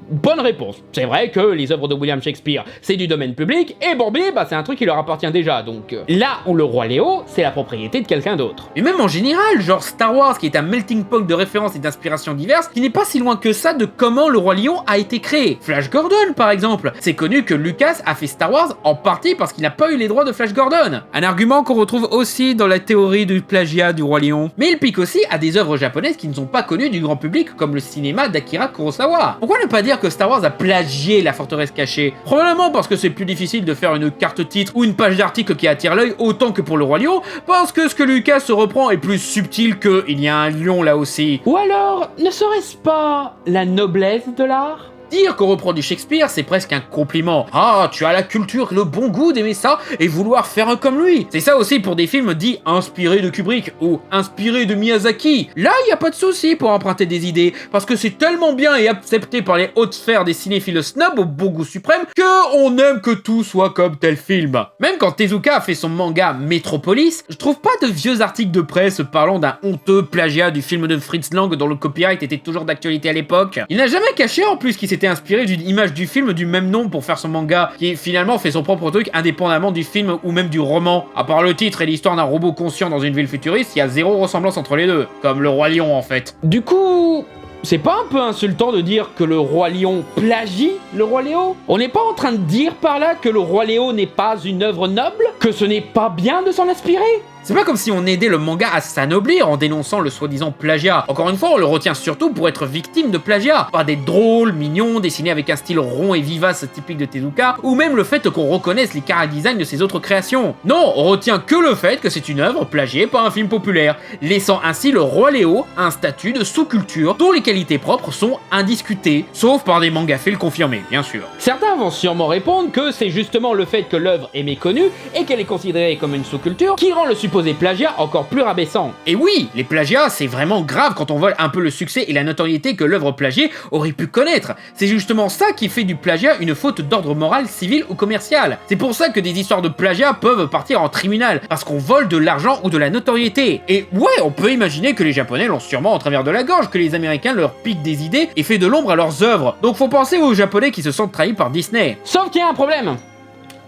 Bonne réponse. C'est vrai que les œuvres de William Shakespeare, c'est du domaine public, et Bambi, c'est un truc qui leur appartient déjà, donc... Là où le Roi Léo, c'est la propriété de quelqu'un d'autre.
Et même en général, genre Star Wars, qui est un melting pot de références et d'inspirations diverses, qui n'est pas si loin que ça de comment le Roi Lion a été créé. Flash Gordon, par exemple. C'est connu que Lucas a fait Star Wars en partie parce qu'il n'a pas eu les droits de Flash Gordon. Un argument qu'on retrouve aussi dans la théorie du plagiat du Roi Lion. Mais il pique aussi à des œuvres japonaises qui ne sont pas connues du grand public, comme le cinéma d'Akira Kurosawa. Pourquoi ne pas dire que Star Wars a plagié La Forteresse Cachée? Probablement parce que c'est plus difficile de faire une carte titre ou une page d'article qui attire l'œil autant que pour le Roi Lion, parce que ce que Lucas se reprend est plus subtil que il y a un lion là aussi.
Ou alors, ne serait-ce pas la noblesse de l'art?
Dire qu'on reprend du Shakespeare, c'est presque un compliment. Ah, tu as la culture et le bon goût d'aimer ça et vouloir faire comme lui. C'est ça aussi pour des films dits inspirés de Kubrick ou inspirés de Miyazaki. Là, y a pas de souci pour emprunter des idées, parce que c'est tellement bien et accepté par les hautes sphères des cinéphiles snobs au bon goût suprême que on aime que tout soit comme tel film. Même quand Tezuka a fait son manga Metropolis, je trouve pas de vieux articles de presse parlant d'un honteux plagiat du film de Fritz Lang dont le copyright était toujours d'actualité à l'époque. Il n'a jamais caché en plus qu'il s'était inspiré d'une image du film du même nom pour faire son manga, qui finalement fait son propre truc indépendamment du film ou même du roman. À part le titre et l'histoire d'un robot conscient dans une ville futuriste, il y a zéro ressemblance entre les deux, comme le Roi Lion en fait.
Du coup... c'est pas un peu insultant de dire que le Roi Lion plagie le Roi Léo? On n'est pas en train de dire par là que le Roi Léo n'est pas une œuvre noble? Que ce n'est pas bien de s'en inspirer?
C'est pas comme si on aidait le manga à s'anoblir en dénonçant le soi-disant plagiat. Encore une fois, on le retient surtout pour être victime de plagiat. Pas des drôles, mignons, dessinés avec un style rond et vivace typique de Tezuka, ou même le fait qu'on reconnaisse les chara-design de ses autres créations. Non, on retient que le fait que c'est une œuvre plagiée par un film populaire, laissant ainsi le Roi Léo un statut de sous-culture dont les qualités propres sont indiscutées, sauf par des mangafés le confirmer, bien sûr.
Certains vont sûrement répondre que c'est justement le fait que l'œuvre est méconnue et qu'elle est considérée comme une sous-culture qui rend le supposé plagiat encore plus rabaissant.
Et oui, les plagiats, c'est vraiment grave quand on vole un peu le succès et la notoriété que l'œuvre plagiée aurait pu connaître. C'est justement ça qui fait du plagiat une faute d'ordre moral, civil ou commercial. C'est pour ça que des histoires de plagiat peuvent partir en tribunal, parce qu'on vole de l'argent ou de la notoriété. Et ouais, on peut imaginer que les Japonais l'ont sûrement en travers de la gorge, que les Américains leur piquent des idées et fait de l'ombre à leurs œuvres. Donc faut penser aux Japonais qui se sentent trahis par Disney.
Sauf qu'il y a un problème.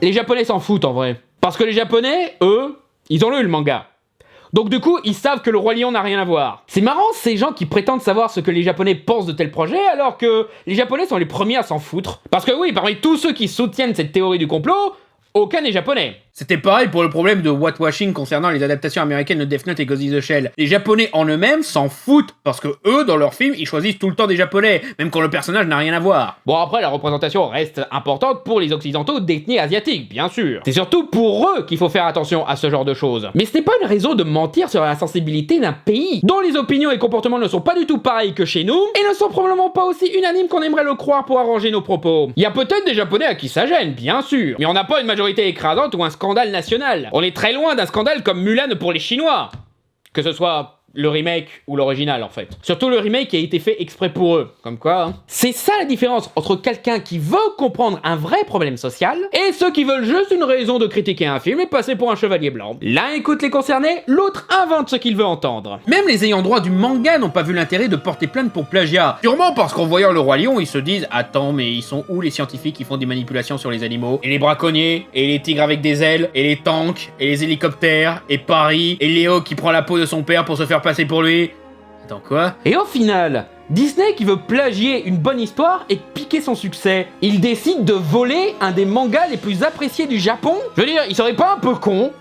Les Japonais s'en foutent en vrai. Parce que les Japonais, eux, ils ont lu le manga. Donc du coup, ils savent que le Roi Lion n'a rien à voir. C'est marrant, ces gens qui prétendent savoir ce que les Japonais pensent de tel projet, alors que les Japonais sont les premiers à s'en foutre. Parce que oui, parmi tous ceux qui soutiennent cette théorie du complot, aucun n'est japonais.
C'était pareil pour le problème de whitewashing concernant les adaptations américaines de Death Note et Ghost in the Shell. Les Japonais en eux-mêmes s'en foutent, parce que eux, dans leurs films, ils choisissent tout le temps des Japonais, même quand le personnage n'a rien à voir.
Bon après, la représentation reste importante pour les occidentaux d'ethnie asiatique, bien sûr. C'est surtout pour eux qu'il faut faire attention à ce genre de choses. Mais ce n'est pas une raison de mentir sur la sensibilité d'un pays, dont les opinions et comportements ne sont pas du tout pareils que chez nous, et ne sont probablement pas aussi unanimes qu'on aimerait le croire pour arranger nos propos. Il y a peut-être des Japonais à qui ça gêne, bien sûr, mais on n'a pas une majorité écrasante ou un scandale national. On est très loin d'un scandale comme Mulan pour les Chinois. Que ce soit le remake ou l'original en fait. Surtout le remake qui a été fait exprès pour eux. Comme quoi, hein. C'est ça la différence entre quelqu'un qui veut comprendre un vrai problème social et ceux qui veulent juste une raison de critiquer un film et passer pour un chevalier blanc. L'un écoute les concernés, l'autre invente ce qu'il veut entendre.
Même les ayants droit du manga n'ont pas vu l'intérêt de porter plainte pour plagiat. Sûrement parce qu'en voyant le Roi Lion, ils se disent « Attends, mais ils sont où les scientifiques qui font des manipulations sur les animaux? Et les braconniers? Et les tigres avec des ailes? Et les tanks? Et les hélicoptères? Et Paris? Et Léo qui prend la peau de son père pour se faire passer pour lui? Attends quoi?
Et au final, Disney qui veut plagier une bonne histoire et piquer son succès, il décide de voler un des mangas les plus appréciés du Japon? Je veux dire, il serait pas un peu con?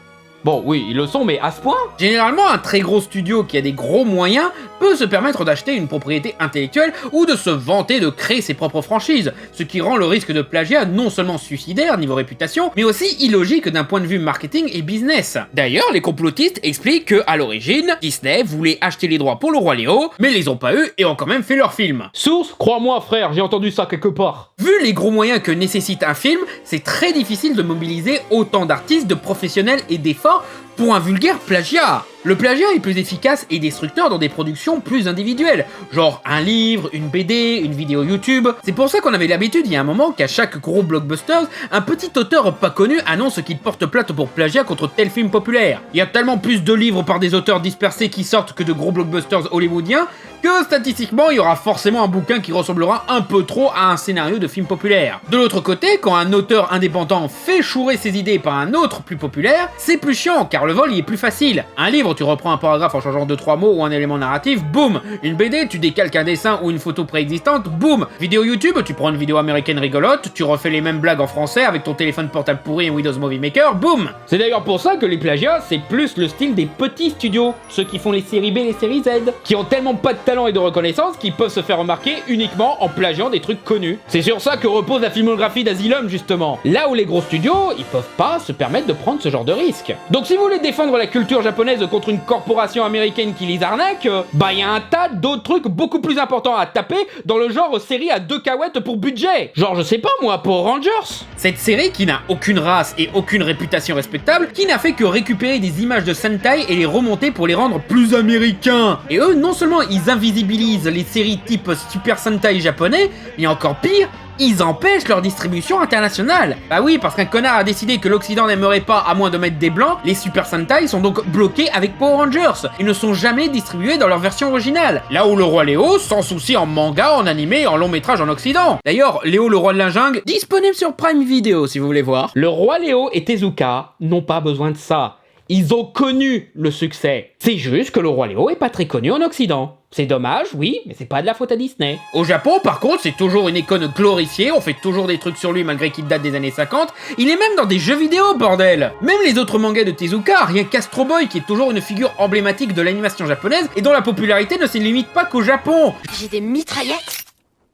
Bon, oui, ils le sont, mais à ce point?
Généralement, un très gros studio qui a des gros moyens peut se permettre d'acheter une propriété intellectuelle ou de se vanter de créer ses propres franchises, ce qui rend le risque de plagiat non seulement suicidaire niveau réputation, mais aussi illogique d'un point de vue marketing et business. D'ailleurs, les complotistes expliquent que, à l'origine, Disney voulait acheter les droits pour le Roi Léo, mais les ont pas eu et ont quand même fait leur film.
Source, crois-moi frère, j'ai entendu ça quelque part.
Vu les gros moyens que nécessite un film, c'est très difficile de mobiliser autant d'artistes, de professionnels et d'efforts pour un vulgaire plagiat. Le plagiat est plus efficace et destructeur dans des productions plus individuelles, genre un livre, une BD, une vidéo YouTube. C'est pour ça qu'on avait l'habitude il y a un moment qu'à chaque gros blockbuster, un petit auteur pas connu annonce qu'il porte plainte pour plagiat contre tel film populaire. Il y a tellement plus de livres par des auteurs dispersés qui sortent que de gros blockbusters hollywoodiens que statistiquement il y aura forcément un bouquin qui ressemblera un peu trop à un scénario de film populaire. De l'autre côté, quand un auteur indépendant fait chourer ses idées par un autre plus populaire, c'est plus chiant car le vol y est plus facile. Un livre, tu reprends un paragraphe en changeant 2-3 mots ou un élément narratif, boum. Une BD, tu décalques un dessin ou une photo préexistante, boum. Vidéo YouTube, tu prends une vidéo américaine rigolote, tu refais les mêmes blagues en français avec ton téléphone portable pourri et Windows Movie Maker, boum.
C'est d'ailleurs pour ça que les plagiats, c'est plus le style des petits studios, ceux qui font les séries B et les séries Z, qui ont tellement pas de talent et de reconnaissance qu'ils peuvent se faire remarquer uniquement en plagiant des trucs connus. C'est sur ça que repose la filmographie d'Asylum justement. Là où les gros studios, ils peuvent pas se permettre de prendre ce genre de risque. Donc si vous voulez défendre la culture japonaise contre une corporation américaine qui les arnaque, bah y a un tas d'autres trucs beaucoup plus importants à taper dans le genre série à 2 cahuètes pour budget. Genre je sais pas moi, Power Rangers.
Cette série qui n'a aucune race et aucune réputation respectable, qui n'a fait que récupérer des images de Sentai et les remonter pour les rendre plus américains. Et eux, non seulement ils invisibilisent les séries type Super Sentai japonais, mais encore pire, ils empêchent leur distribution internationale. Bah oui, parce qu'un connard a décidé que l'Occident n'aimerait pas à moins de mettre des blancs, les Super Sentai sont donc bloqués avec Power Rangers. Ils ne sont jamais distribués dans leur version originale. Là où le Roi Léo, sans souci en manga, en animé et en long métrage en Occident. D'ailleurs, Léo le Roi de la Jungle, disponible sur Prime Video si vous voulez voir.
Le Roi Léo et Tezuka n'ont pas besoin de ça. Ils ont connu le succès. C'est juste que le Roi Léo est pas très connu en Occident. C'est dommage, oui, mais c'est pas de la faute à Disney.
Au Japon, par contre, c'est toujours une icône glorifiée, on fait toujours des trucs sur lui malgré qu'il date des années 50, il est même dans des jeux vidéo, bordel. Même les autres mangas de Tezuka, rien qu'Astro Boy qui est toujours une figure emblématique de l'animation japonaise et dont la popularité ne se limite pas qu'au Japon.
J'ai des mitraillettes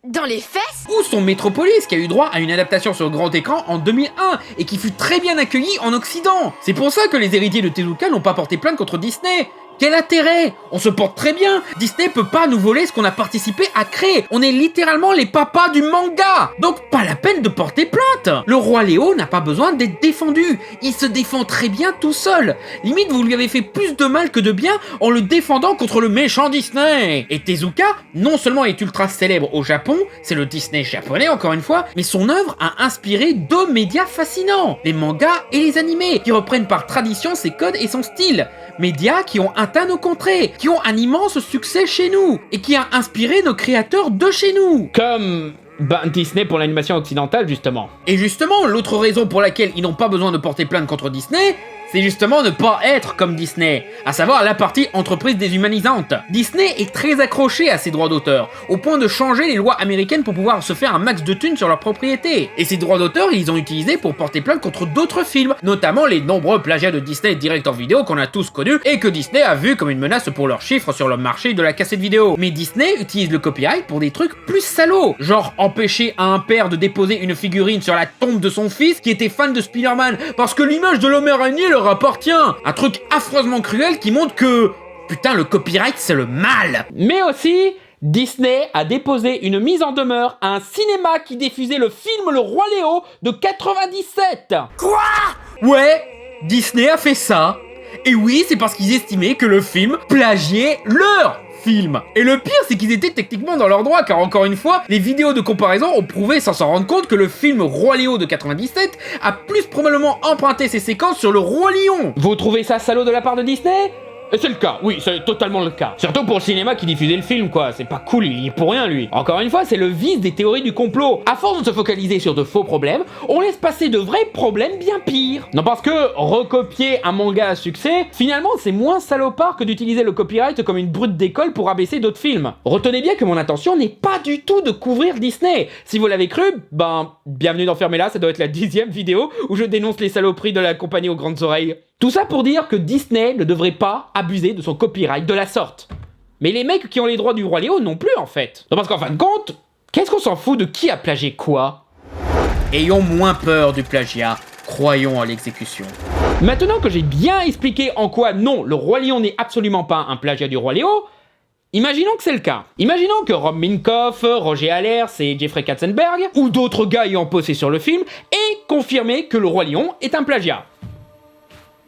dans les fesses.
Ou son Metropolis qui a eu droit à une adaptation sur grand écran en 2001 et qui fut très bien accueillie en Occident. C'est pour ça que les héritiers de Tezuka n'ont pas porté plainte contre Disney. Quel intérêt? On se porte très bien. Disney peut pas nous voler ce qu'on a participé à créer. On est littéralement les papas du manga. Donc pas la peine de porter plainte. Le roi Léo n'a pas besoin d'être défendu. Il se défend très bien tout seul. Limite, vous lui avez fait plus de mal que de bien en le défendant contre le méchant Disney. Et Tezuka, non seulement est ultra célèbre au Japon, c'est le Disney japonais encore une fois, mais son œuvre a inspiré deux médias fascinants, les mangas et les animés, qui reprennent par tradition ses codes et son style. Médias qui ont atteint nos contrées, qui ont un immense succès chez nous, et qui a inspiré nos créateurs de chez nous.
Comme... Disney pour l'animation occidentale, justement.
Et justement, l'autre raison pour laquelle ils n'ont pas besoin de porter plainte contre Disney, c'est justement ne pas être comme Disney, à savoir la partie entreprise déshumanisante. Disney est très accroché à ses droits d'auteur, au point de changer les lois américaines pour pouvoir se faire un max de thunes sur leur propriété. Et ces droits d'auteur, ils ont utilisé pour porter plainte contre d'autres films, notamment les nombreux plagiats de Disney direct en vidéo qu'on a tous connus et que Disney a vu comme une menace pour leurs chiffres sur le marché de la cassette vidéo. Mais Disney utilise le copyright pour des trucs plus salauds, genre empêcher à un père de déposer une figurine sur la tombe de son fils qui était fan de Spider-Man parce que l'image de l'homme araignée leur appartient. Un truc affreusement cruel qui montre que... Putain, le copyright, c'est le mal.
Mais aussi, Disney a déposé une mise en demeure à un cinéma qui diffusait le film Le Roi Léo de 97.
Quoi? Ouais, Disney a fait ça. Et oui, c'est parce qu'ils estimaient que le film plagiait leur film. Et le pire, c'est qu'ils étaient techniquement dans leurs droits, car encore une fois, les vidéos de comparaison ont prouvé sans s'en rendre compte que le film Roi Léo de 97 a plus probablement emprunté ses séquences sur le Roi Lion.
Vous trouvez ça salaud de la part de Disney? C'est le cas, oui, c'est totalement le cas. Surtout pour le cinéma qui diffusait le film, quoi. C'est pas cool, il y est pour rien, lui. Encore une fois, c'est le vice des théories du complot. À force de se focaliser sur de faux problèmes, on laisse passer de vrais problèmes bien pires. Non, parce que recopier un manga à succès, finalement, c'est moins salopard que d'utiliser le copyright comme une brute d'école pour abaisser d'autres films. Retenez bien que mon intention n'est pas du tout de couvrir Disney. Si vous l'avez cru, bienvenue dans Fermez-la, ça doit être la 10e vidéo où je dénonce les saloperies de la compagnie aux grandes oreilles. Tout ça pour dire que Disney ne devrait pas abuser de son copyright de la sorte. Mais les mecs qui ont les droits du Roi Léo non plus, en fait. Non, parce qu'en fin de compte, qu'est-ce qu'on s'en fout de qui a plagié quoi?
Ayons moins peur du plagiat, croyons à l'exécution.
Maintenant que j'ai bien expliqué en quoi non, le Roi Lion n'est absolument pas un plagiat du Roi Léo, imaginons que c'est le cas. Imaginons que Rob Minkoff, Roger Allers et Jeffrey Katzenberg, ou d'autres gars ayant posé sur le film, aient confirmé que le Roi Lion est un plagiat.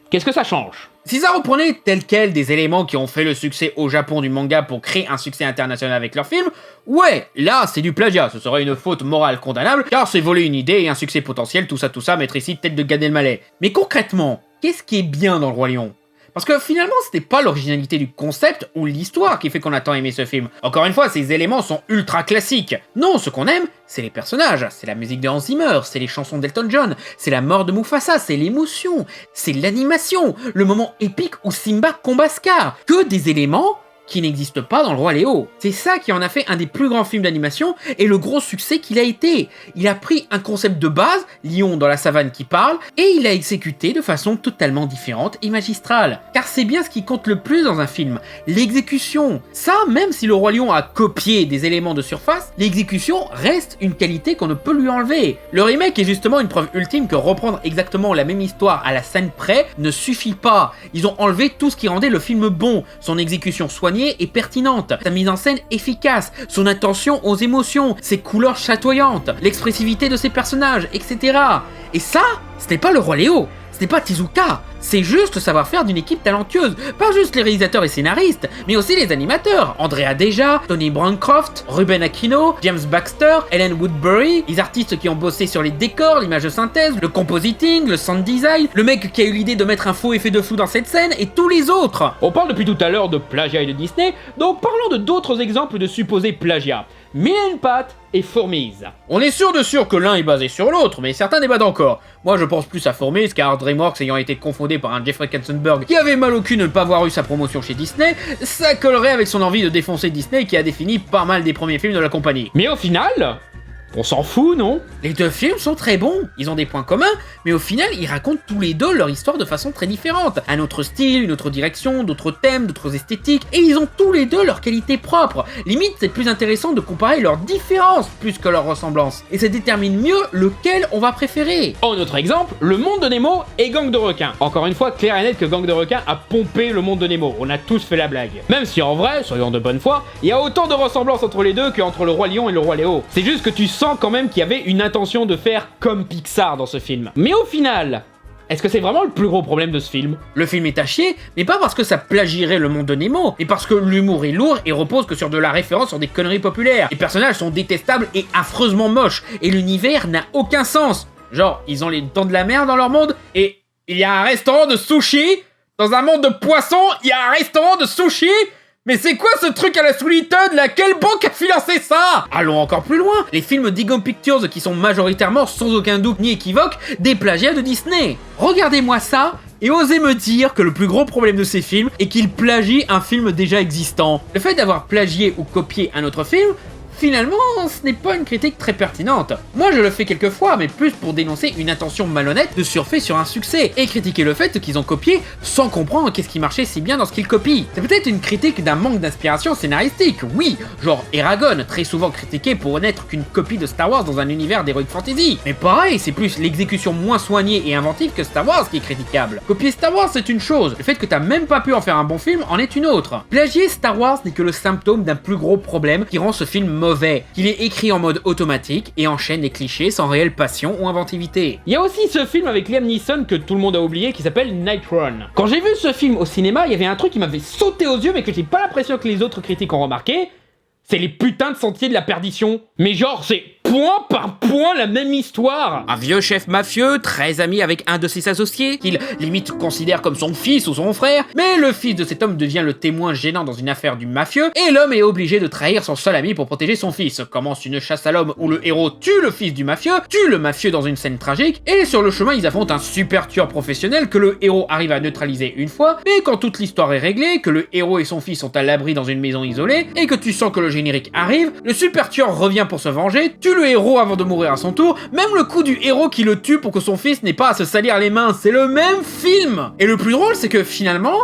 Qu'est-ce que ça change?
Si ça reprenait tel quel des éléments qui ont fait le succès au Japon du manga pour créer un succès international avec leur film, ouais, là c'est du plagiat, ce serait une faute morale condamnable, car c'est voler une idée et un succès potentiel, tout ça, mettre ici tête de Gad Elmaleh. Mais concrètement, qu'est-ce qui est bien dans le Roi Lion? Parce que finalement, c'était pas l'originalité du concept ou l'histoire qui fait qu'on a tant aimé ce film. Encore une fois, ces éléments sont ultra classiques. Non, ce qu'on aime, c'est les personnages, c'est la musique de Hans Zimmer, c'est les chansons d'Elton John, c'est la mort de Mufasa, c'est l'émotion, c'est l'animation, le moment épique où Simba combat Scar. Que des éléments qui n'existe pas dans le Roi Léo. C'est ça qui en a fait un des plus grands films d'animation et le gros succès qu'il a été. Il a pris un concept de base, lion dans la savane qui parle, et il l'a exécuté de façon totalement différente et magistrale. Car c'est bien ce qui compte le plus dans un film, l'exécution. Ça, même si le Roi Lion a copié des éléments de surface, l'exécution reste une qualité qu'on ne peut lui enlever. Le remake est justement une preuve ultime que reprendre exactement la même histoire à la scène près ne suffit pas. Ils ont enlevé tout ce qui rendait le film bon, son exécution soignée et pertinente, sa mise en scène efficace, son attention aux émotions, ses couleurs chatoyantes, l'expressivité de ses personnages, etc. Et ça, ce n'est pas le Roi Léo, ce n'est pas Tezuka, c'est juste le savoir-faire d'une équipe talentueuse, pas juste les réalisateurs et scénaristes, mais aussi les animateurs, Andrea Deja, Tony Bancroft, Ruben Aquino, James Baxter, Ellen Woodbury, les artistes qui ont bossé sur les décors, l'image de synthèse, le compositing, le sound design, le mec qui a eu l'idée de mettre un faux effet de flou dans cette scène, et tous les autres.
On parle depuis tout à l'heure de plagiat et de Disney, donc parlons de d'autres exemples de supposés plagiats. Mille et une pattes, et Fourmise.
On est sûr de sûr que l'un est basé sur l'autre, mais certains débattent encore. Moi je pense plus à Fourmise, car DreamWorks ayant été confondé par un Jeffrey Katzenberg qui avait mal au cul de ne pas avoir eu sa promotion chez Disney, ça collerait avec son envie de défoncer Disney qui a défini pas mal des premiers films de la compagnie.
Mais au final, on s'en fout, non?
Les deux films sont très bons, ils ont des points communs, mais au final ils racontent tous les deux leur histoire de façon très différente. Un autre style, une autre direction, d'autres thèmes, d'autres esthétiques, et ils ont tous les deux leurs qualités propres. Limite c'est plus intéressant de comparer leurs différences plus que leurs ressemblances, et ça détermine mieux lequel on va préférer.
En autre exemple, le monde de Nemo et Gang de requins. Encore une fois, clair et net que Gang de requins a pompé le monde de Nemo, on a tous fait la blague. Même si en vrai, soyons de bonne foi, il y a autant de ressemblances entre les deux qu'entre le Roi Lion et le Roi Léo. C'est juste que tu sens quand même qu'il y avait une intention de faire comme Pixar dans ce film. Mais au final, est-ce que c'est vraiment le plus gros problème de ce film?
Le film est à chier, mais pas parce que ça plagierait le monde de Nemo, mais parce que l'humour est lourd et repose que sur de la référence sur des conneries populaires. Les personnages sont détestables et affreusement moches, et l'univers n'a aucun sens. Genre, ils ont les dents de la mer dans leur monde, et il y a un restaurant de sushi. Dans un monde de poissons, il y a un restaurant de sushi. Mais c'est quoi ce truc à la Soulitone là? Quelle banque a financé ça? Allons encore plus loin, les films d'Ego Pictures qui sont majoritairement, sans aucun doute ni équivoque, des plagiats de Disney. Regardez-moi ça, et osez me dire que le plus gros problème de ces films est qu'ils plagient un film déjà existant. Le fait d'avoir plagié ou copié un autre film, finalement, ce n'est pas une critique très pertinente. Moi je le fais quelquefois, mais plus pour dénoncer une intention malhonnête de surfer sur un succès, et critiquer le fait qu'ils ont copié sans comprendre qu'est-ce qui marchait si bien dans ce qu'ils copient. C'est peut-être une critique d'un manque d'inspiration scénaristique, oui, genre Eragon, très souvent critiqué pour n'être qu'une copie de Star Wars dans un univers d'heroic fantasy. Mais pareil, c'est plus l'exécution moins soignée et inventive que Star Wars qui est critiquable. Copier Star Wars c'est une chose, le fait que t'as même pas pu en faire un bon film en est une autre. Plagier Star Wars n'est que le symptôme d'un plus gros problème qui rend ce film mauvais, qu'il est écrit en mode automatique et enchaîne les clichés sans réelle passion ou inventivité.
Il y a aussi ce film avec Liam Neeson que tout le monde a oublié qui s'appelle Night Run. Quand j'ai vu ce film au cinéma, il y avait un truc qui m'avait sauté aux yeux mais que j'ai pas l'impression que les autres critiques ont remarqué, c'est les putains de sentiers de la perdition. Mais genre c'est point par point la même histoire.
Un vieux chef mafieux, très ami avec un de ses associés, qu'il limite considère comme son fils ou son frère, mais le fils de cet homme devient le témoin gênant dans une affaire du mafieux, et l'homme est obligé de trahir son seul ami pour protéger son fils. Commence une chasse à l'homme où le héros tue le fils du mafieux, tue le mafieux dans une scène tragique, et sur le chemin ils affrontent un super tueur professionnel que le héros arrive à neutraliser une fois, mais quand toute l'histoire est réglée, que le héros et son fils sont à l'abri dans une maison isolée, et que tu sens que le générique arrive, le super tueur revient pour se venger, tue le héros avant de mourir à son tour, même le coup du héros qui le tue pour que son fils n'ait pas à se salir les mains, c'est le même film. Et le plus drôle c'est que finalement,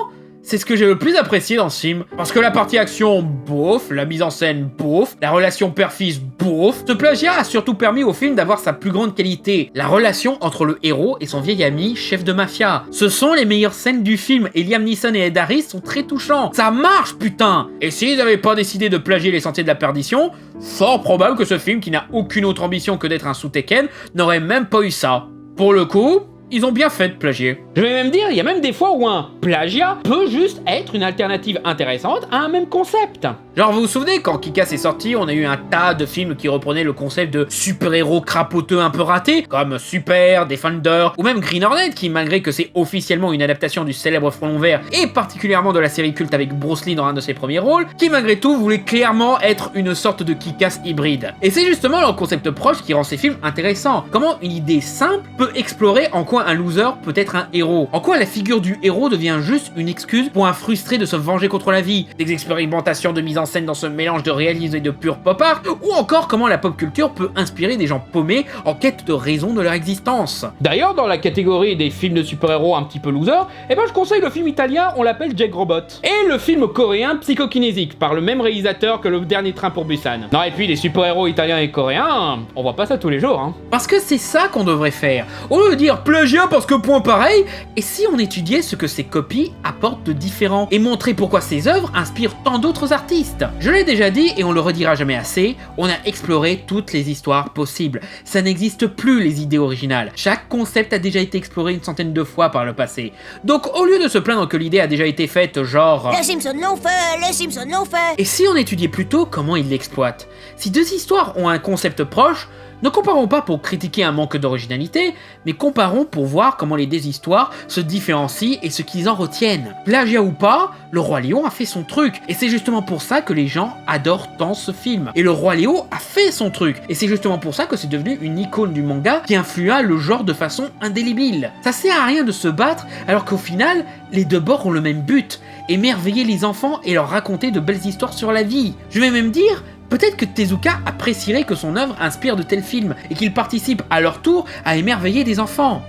c'est ce que j'ai le plus apprécié dans ce film, parce que la partie action, bof, la mise en scène, bof, la relation père-fils, bof, ce plagiat a surtout permis au film d'avoir sa plus grande qualité, la relation entre le héros et son vieil ami, chef de mafia. Ce sont les meilleures scènes du film, et Liam Neeson et Ed Harris sont très touchants. Ça marche, putain! Et s'ils n'avaient pas décidé de plagier les sentiers de la perdition, fort probable que ce film, qui n'a aucune autre ambition que d'être un sous-Tekken, n'aurait même pas eu ça. Pour le coup, ils ont bien fait de plagier.
Je vais même dire, il y a même des fois où un plagiat peut juste être une alternative intéressante à un même concept.
Genre, vous vous souvenez, quand Kick-Ass est sorti, on a eu un tas de films qui reprenaient le concept de super-héros crapoteux un peu ratés, comme Super, Defender, ou même Green Hornet, qui, malgré que c'est officiellement une adaptation du célèbre Frelon Vert, et particulièrement de la série culte avec Bruce Lee dans un de ses premiers rôles, qui malgré tout voulait clairement être une sorte de Kick-Ass hybride. Et c'est justement leur concept proche qui rend ces films intéressants. Comment une idée simple peut explorer en quoi un loser peut être un héros. En quoi la figure du héros devient juste une excuse pour un frustré de se venger contre la vie. Des expérimentations de mise en scène dans ce mélange de réalisme et de pur pop art, ou encore comment la pop culture peut inspirer des gens paumés en quête de raison de leur existence.
D'ailleurs, dans la catégorie des films de super-héros un petit peu loser, eh ben je conseille le film italien On l'appelle Jack Robot, et le film coréen Psychokinésique par le même réalisateur que Le Dernier Train pour Busan. Non, et puis les super-héros italiens et coréens, on voit pas ça tous les jours, hein.
Parce que c'est ça qu'on devrait faire. Au lieu de dire plagiat parce que point pareil, et si on étudiait ce que ces copies apportent de différent, et montrer pourquoi ces œuvres inspirent tant d'autres artistes. Je l'ai déjà dit et on le redira jamais assez, on a exploré toutes les histoires possibles. Ça n'existe plus les idées originales. Chaque concept a déjà été exploré une centaine de fois par le passé. Donc au lieu de se plaindre que l'idée a déjà été faite genre...
Les Simpsons l'ont fait, les Simpsons l'ont fait.
Et si on étudiait plutôt comment ils l'exploitent? Si deux histoires ont un concept proche, Ne comparons pas pour critiquer un manque d'originalité, mais comparons pour voir comment les deux histoires se différencient et ce qu'ils en retiennent. Plagiat ou pas, Le Roi Lion a fait son truc, et c'est justement pour ça que les gens adorent tant ce film. Et Le Roi Léo a fait son truc, et c'est justement pour ça que c'est devenu une icône du manga qui influa le genre de façon indélébile. Ça sert à rien de se battre, alors qu'au final, les deux bords ont le même but, émerveiller les enfants et leur raconter de belles histoires sur la vie. Je vais même dire, peut-être que Tezuka apprécierait que son œuvre inspire de tels films, et qu'ils participent à leur tour à émerveiller des enfants.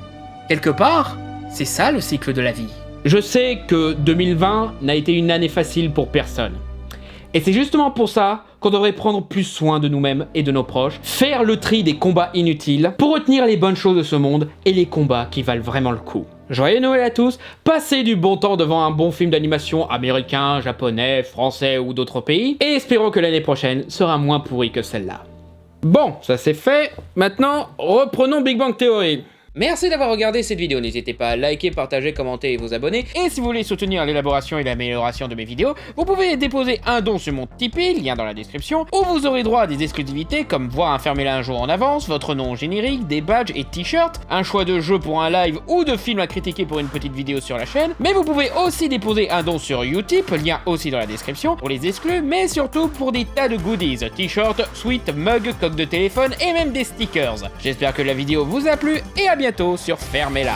Quelque part, c'est ça le cycle de la vie.
Je sais que 2020 n'a été une année facile pour personne. Et c'est justement pour ça qu'on devrait prendre plus soin de nous-mêmes et de nos proches, faire le tri des combats inutiles pour retenir les bonnes choses de ce monde et les combats qui valent vraiment le coup. Joyeux Noël à tous, passez du bon temps devant un bon film d'animation américain, japonais, français ou d'autres pays, et espérons que l'année prochaine sera moins pourrie que celle-là. Bon, ça c'est fait, maintenant reprenons Big Bang Theory.
Merci d'avoir regardé cette vidéo, n'hésitez pas à liker, partager, commenter et vous abonner. Et si vous voulez soutenir l'élaboration et l'amélioration de mes vidéos, vous pouvez déposer un don sur mon Tipeee, lien dans la description, où vous aurez droit à des exclusivités comme voir un Fermez-la un jour en avance, votre nom générique, des badges et t-shirts, un choix de jeu pour un live ou de film à critiquer pour une petite vidéo sur la chaîne. Mais vous pouvez aussi déposer un don sur Utip, lien aussi dans la description, pour les exclus, mais surtout pour des tas de goodies, t-shirts, sweats, mugs, coques de téléphone et même des stickers. J'espère que la vidéo vous a plu et à bientôt sur Fermez-la.